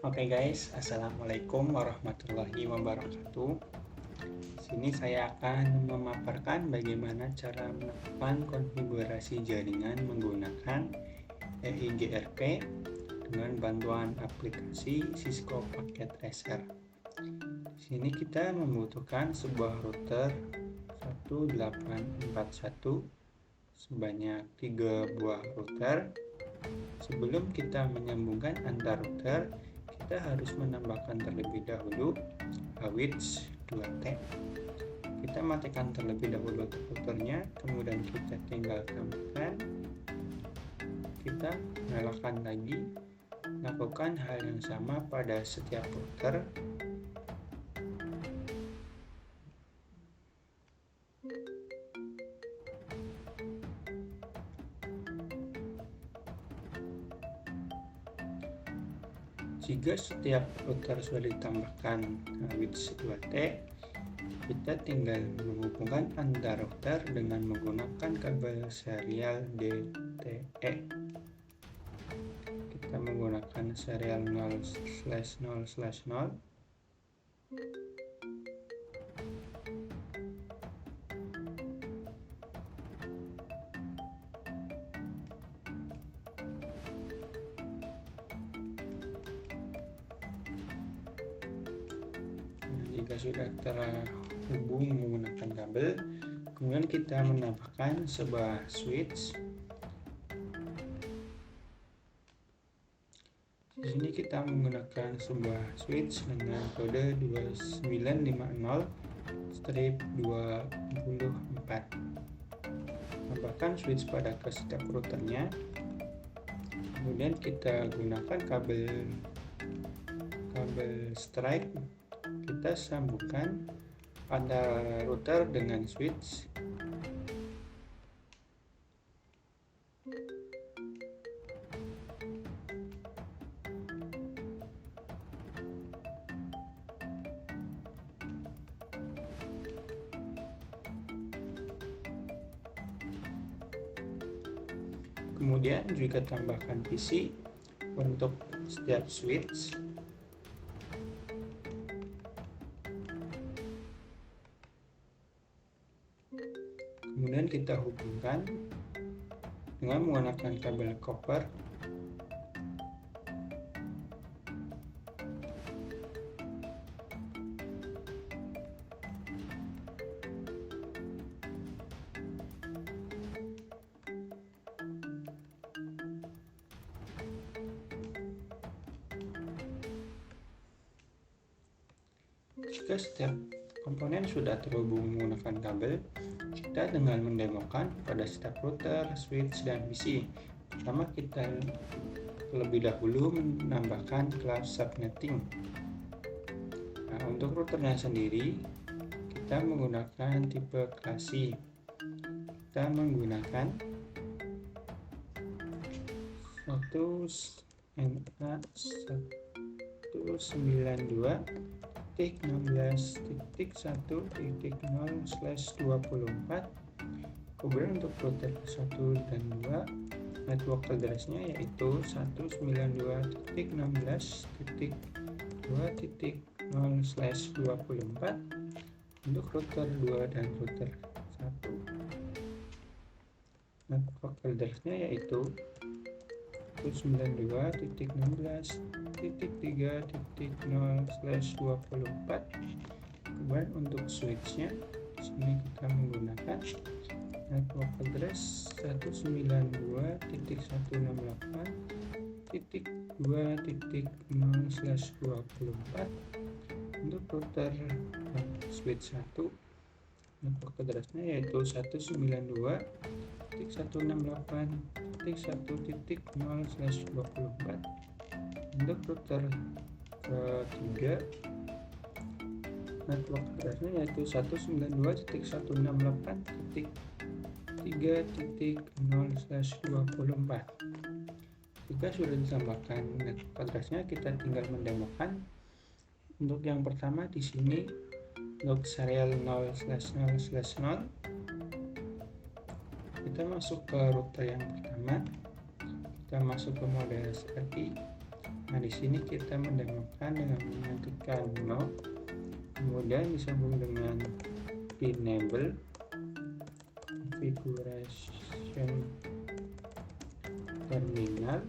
Oke guys, Assalamualaikum warahmatullahi wabarakatuh. Di sini saya akan memaparkan bagaimana cara melakukan konfigurasi jaringan menggunakan EIGRP dengan bantuan aplikasi Cisco Packet Tracer. Di sini kita membutuhkan sebuah router 1841 sebanyak 3 buah router. Sebelum kita menyambungkan antar router, kita harus menambahkan terlebih dahulu switch 2T. Kita matikan terlebih dahulu routernya, kemudian kita tinggal tambahkan. Kita nyalakan lagi. Lakukan hal yang sama pada setiap router. Jika setiap router sudah ditambahkan switch 2T, kita tinggal menghubungkan antar router dengan menggunakan kabel serial DTE. Kita menggunakan serial 0/0/0. Jika sudah terhubung menggunakan kabel, kemudian kita menambahkan sebuah switch. Di sini kita menggunakan sebuah switch dengan kode 2950-24. Tambahkan switch pada ke setiap routernya. Kemudian kita gunakan kabel strike. Kita sambungkan pada router dengan switch. Kemudian juga tambahkan PC untuk setiap switch. Kemudian kita hubungkan dengan menggunakan kabel copper. Jika setiap komponen sudah terhubung menggunakan kabel, kita dengan mendemokan pada setiap router, switch, dan PC. Pertama, kita terlebih dahulu menambahkan kelas subnetting. Nah, untuk routernya sendiri, kita menggunakan tipe klasi. Kita menggunakan 192.16.1.0/24. Kemudian untuk router 1 dan 2, network address-nya yaitu 192.16.2.0/24 untuk router 2 dan router 1. Network address-nya yaitu 192.16.3.0/24. Kemudian untuk switch-nya di sini kita menggunakan network address 192.168.2.0/24. Untuk router switch 1, network address-nya yaitu 192.168.1.0/24. Untuk router ketiga, network address-nya yaitu 192.168.3.0/24. Jika sudah ditambahkan network address-nya, kita tinggal mendemokan. Untuk yang pertama di sini untuk serial 0/0/0, kita masuk ke router yang pertama. Kita masuk ke mode SRI. Nah, Nah, di sini kita mendemokan dengan mengetikkan no, kemudian disambung dengan enable configuration terminal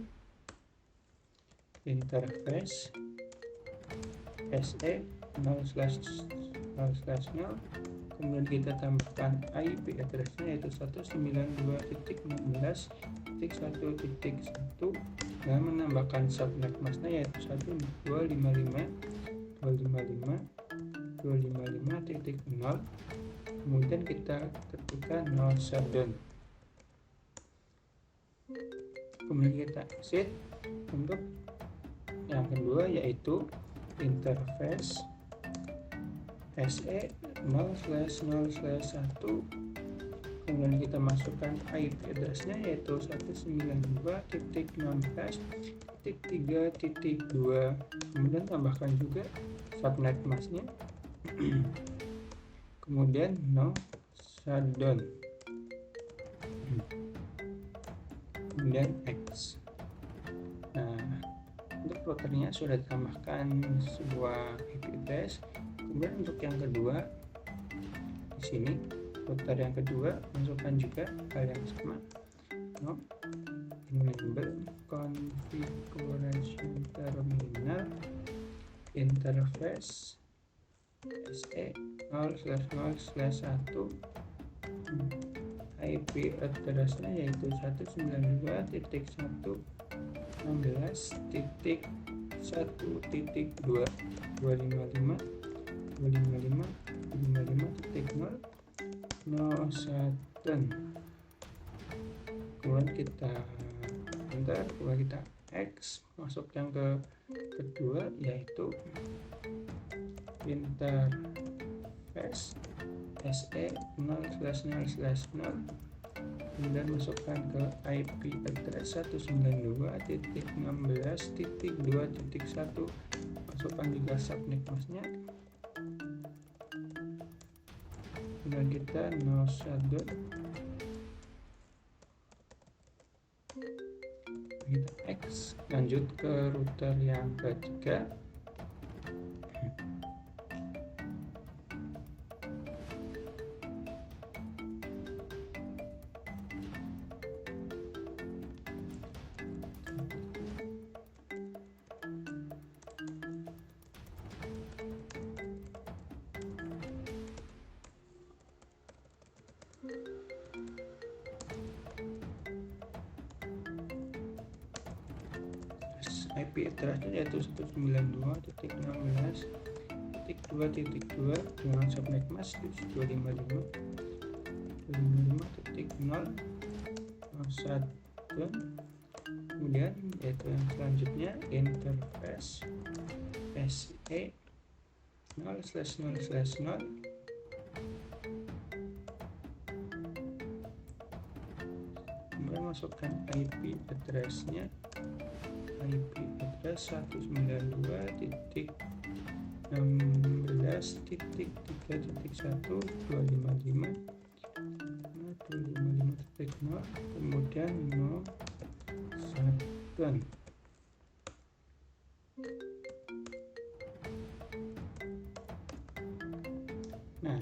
interface SE 0/0/0, kemudian kita tambahkan IP address-nya yaitu 192.16.1.1 dan menambahkan subnet mask-nya yaitu 1.255.255.255.0, kemudian kita ketikkan no shutdown, kemudian kita exit. Untuk yang kedua yaitu interface SE 0/0/1, kemudian kita masukkan IP address-nya yaitu 192.16.3.2, kemudian tambahkan juga subnet mask-nya kemudian no shutdown, kemudian X. Nah, untuk routernya sudah ditambahkan sebuah IP address. Kemudian untuk yang kedua, di sini router yang kedua masukkan juga hal yang sama, no enable configuration terminal interface SE 0/0/1, IP address-nya yaitu 192.1.16.255.255.0 no shutdown, kemudian kita enter, kemudian kita X. Masuk yang kedua yaitu interface SE 0/0/0, kemudian masukkan ke IP address 192.16.2.1, masukkan juga subnet mask-nya, kemudian kita no shutdown, kita X. Lanjut ke router yang ketiga, IP address-nya yaitu 192.16.2.2 dengan subnet mask 255.255.0 shutdown, kemudian yaitu yang selanjutnya interface SE 0/0/0, kemudian masukkan IP address-nya, IP address 192.16.3.1.255.0, kemudian no shutdown. Nah,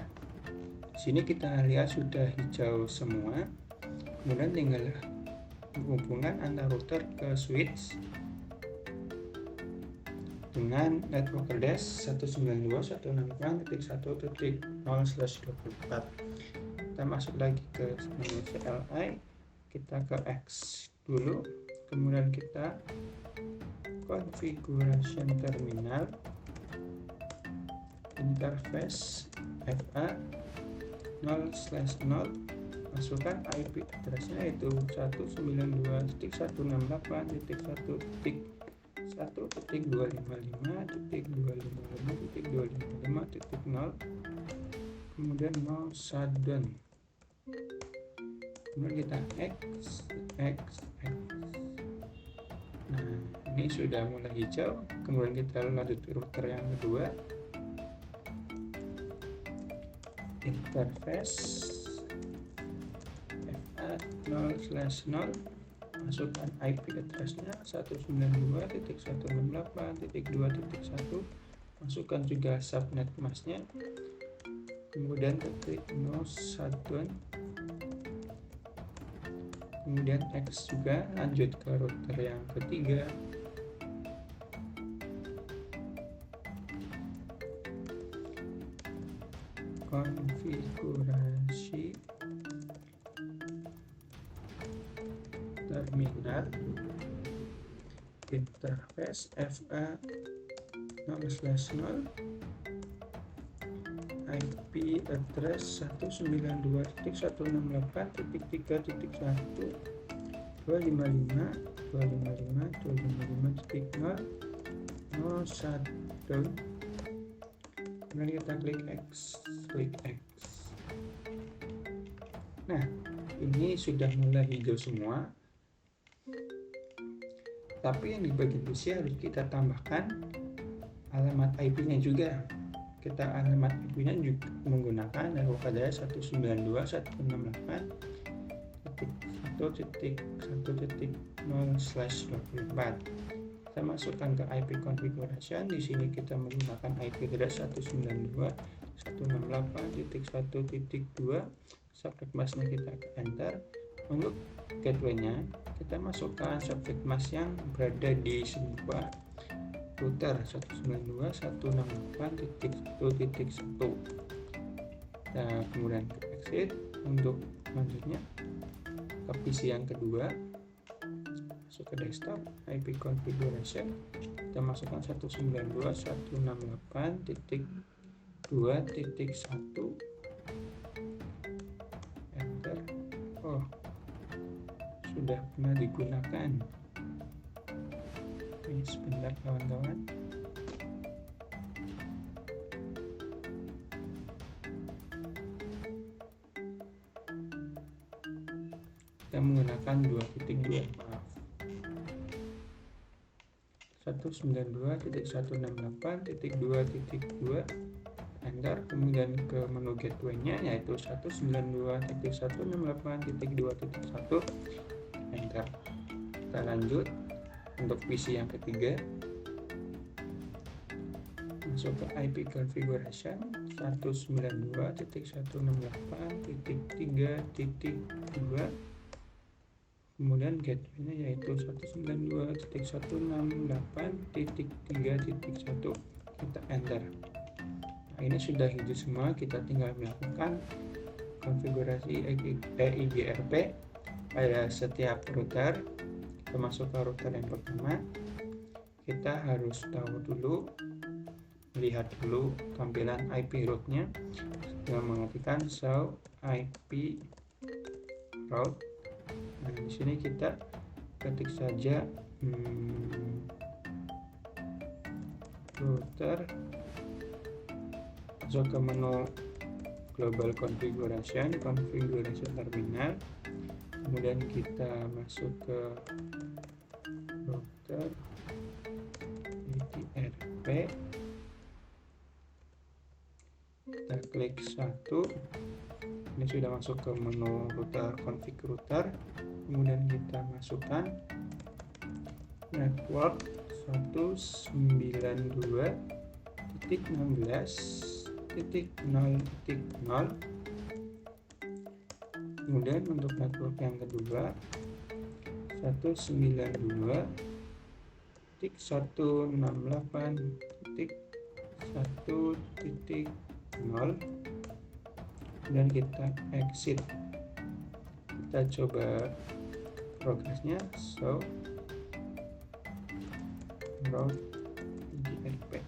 di sini kita lihat sudah hijau semua. Kemudian tinggal hubungan antar router ke switch dengan network address 192.168.1.0/24. Kita masuk lagi ke menu CLI, kita ke X dulu, kemudian kita configuration terminal interface FA 0/0, masukkan IP address-nya yaitu 192.168.1.255.255.255.0, kemudian no shutdown, kemudian kita X. Nah, ini sudah mulai hijau. Kemudian kita lanjut ke router yang kedua, interface FA 0/0, masukkan IP address-nya 192.168.2.1, masukkan juga subnet mask-nya, kemudian ketik no shutdown, kemudian X juga, lanjut ke router yang ketiga, konfigurasi terminal, interface FA 0/0, IP address 192.168.3.1, 255.255.255.0, no shutdown, kemudian kita klik X. Nah, ini sudah mulai hijau semua, tapi yang di bagian PC harus kita tambahkan alamat IP-nya juga. Kita alamat IP-nya juga menggunakan adalah 192.168.1.1.0/24. Kita masukkan ke IP configuration. Di sini kita menggunakan IP address 192.168.1.2. Subnet mask-nya kita enter. Untuk gateway-nya kita masukkan subnet mask yang berada di sebuah router 192.168.1.1. Nah, kemudian ke exit. Untuk selanjutnya ke PC yang kedua, masuk ke desktop, IP configuration, kita masukkan 192.168.2.1, enter. Oh, sudah pernah digunakan. Ini sebentar kawan-kawan. Kita menggunakan 2.2, maaf, 192.168.2.2, enter. Kemudian ke menu gateway-nya yaitu 192.168.2.1, enter. Kita lanjut untuk PC yang ketiga, masuk ke IP configuration 192.168.3.2, kemudian gateway-nya yaitu 192.168.3.1, kita enter. Nah, ini sudah hijau semua, kita tinggal melakukan konfigurasi EIGRP pada setiap router. Kita masuk ke router yang pertama, kita harus tahu dulu, lihat dulu tampilan IP route-nya dengan mengetikkan show IP route. Nah, di sini kita ketik saja router, masuk ke menu global configuration terminal, kemudian kita masuk ke router EIGRP, kita klik 1. Ini sudah masuk ke menu router, config router, kemudian kita masukkan network 192.16.0.0. Kemudian untuk network yang kedua 192.168.1.0, dan kita exit. Kita coba progresnya, so route EIGRP.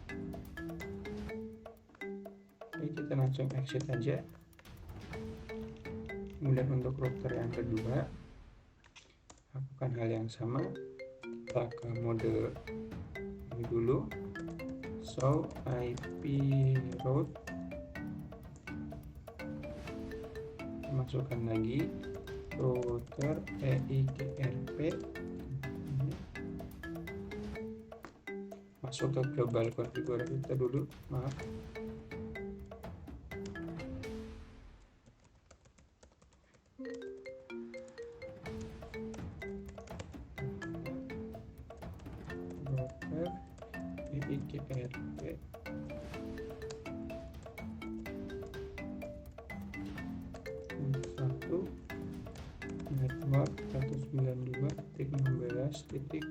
Oke, kita langsung exit aja. Kemudian untuk router yang kedua, lakukan hal yang sama. Kita ke mode ini dulu, show IP route, masukkan lagi router EIGRP, masuk ke global configuration kita dulu, maaf. IGRP satu network 192.16.0.0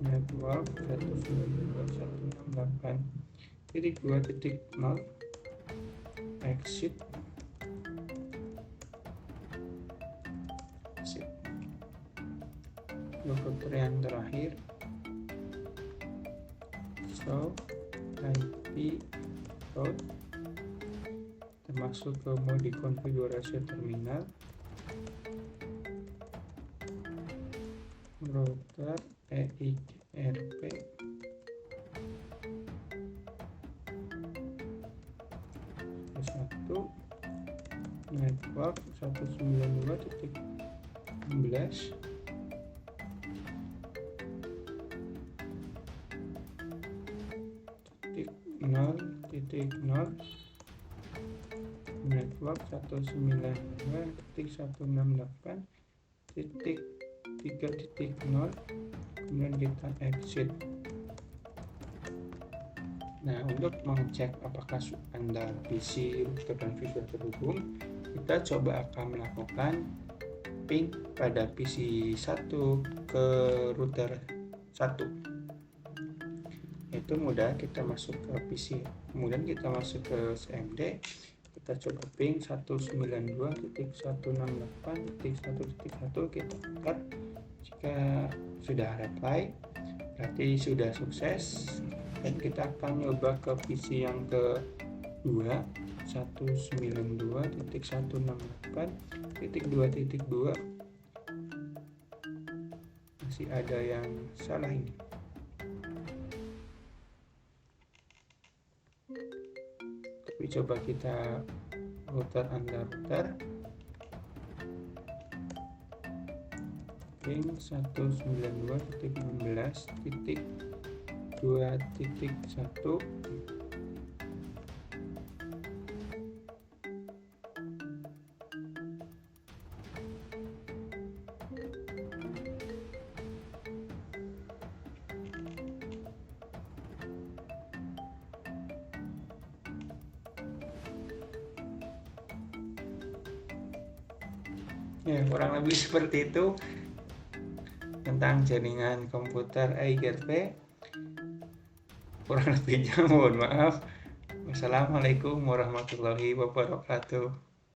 network 192.168.2.0 exit logout yang terakhir show IP route termasuk ke mode konfigurasi terminal router EIGRP satu network 192.16 0.0 network 192.168.3.0 kemudian kita exit. Nah, untuk mengecek apakah Anda PC router dan switch sudah terhubung, kita coba akan melakukan ping pada PC 1 ke router 1. Itu mudah, kita masuk ke PC, kemudian kita masuk ke CMD, kita coba ping 192.168.1.1 kita angkat. Jika sudah reply berarti sudah sukses, dan kita akan nyoba ke PC yang kedua 192.168.2.2 masih ada yang salah ini. Tapi coba kita router router ping 192.16.2.1 ya, kurang lebih seperti itu tentang jaringan komputer EIGRP. Kurang lebihnya mohon maaf. Wassalamualaikum warahmatullahi wabarakatuh.